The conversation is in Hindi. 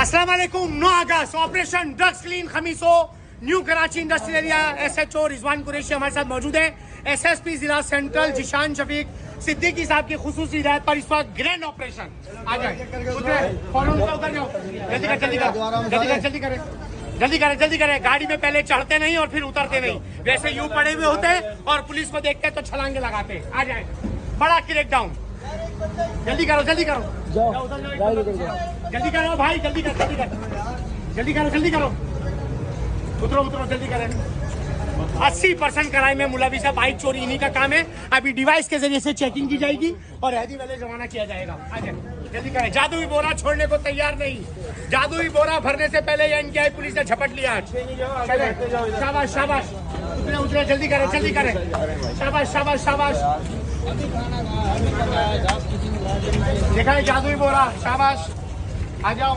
अस्सलाम वालेकुम। 9 अगस्त operation drugs clean Khamiso new Karachi industrial area SHO Rizwan Qureshi हमारे साथ मौजूद है। SSP जिला सेंट्रल जिशान शफीक सिद्दीकी साहब की खुसूसी हिदायत पर इस वक्त ग्रैंड ऑपरेशन आ जाए। उतर जाओ, जल्दी करें। गाड़ी में पहले चढ़ते नहीं और फिर उतरते नहीं, वैसे यूं पड़े हुए होते और पुलिस को देखते तो छलांगे लगाते। आ जाए, बड़ा क्रैक डाउन। जल्दी करो जल्दी करो भाई, जल्दी करो। उतरो जल्दी करें। 80% कराई में मुलविस है। बाइक चोरी इन्हीं का काम है। अभी डिवाइस के जरिए से चेकिंग की जाएगी और हैदी वाले जमाना किया जाएगा। आ जाए, जल्दी करें। जादुई बोरा छोड़ने को तैयार नहीं। जादुई बोरा भरने से पहले NKI पुलिस ने झपट लिया। शाबाश। उतरे जल्दी करें। शाबाश। देखा है जादुई बोरा। शाबाश, आ जाओ।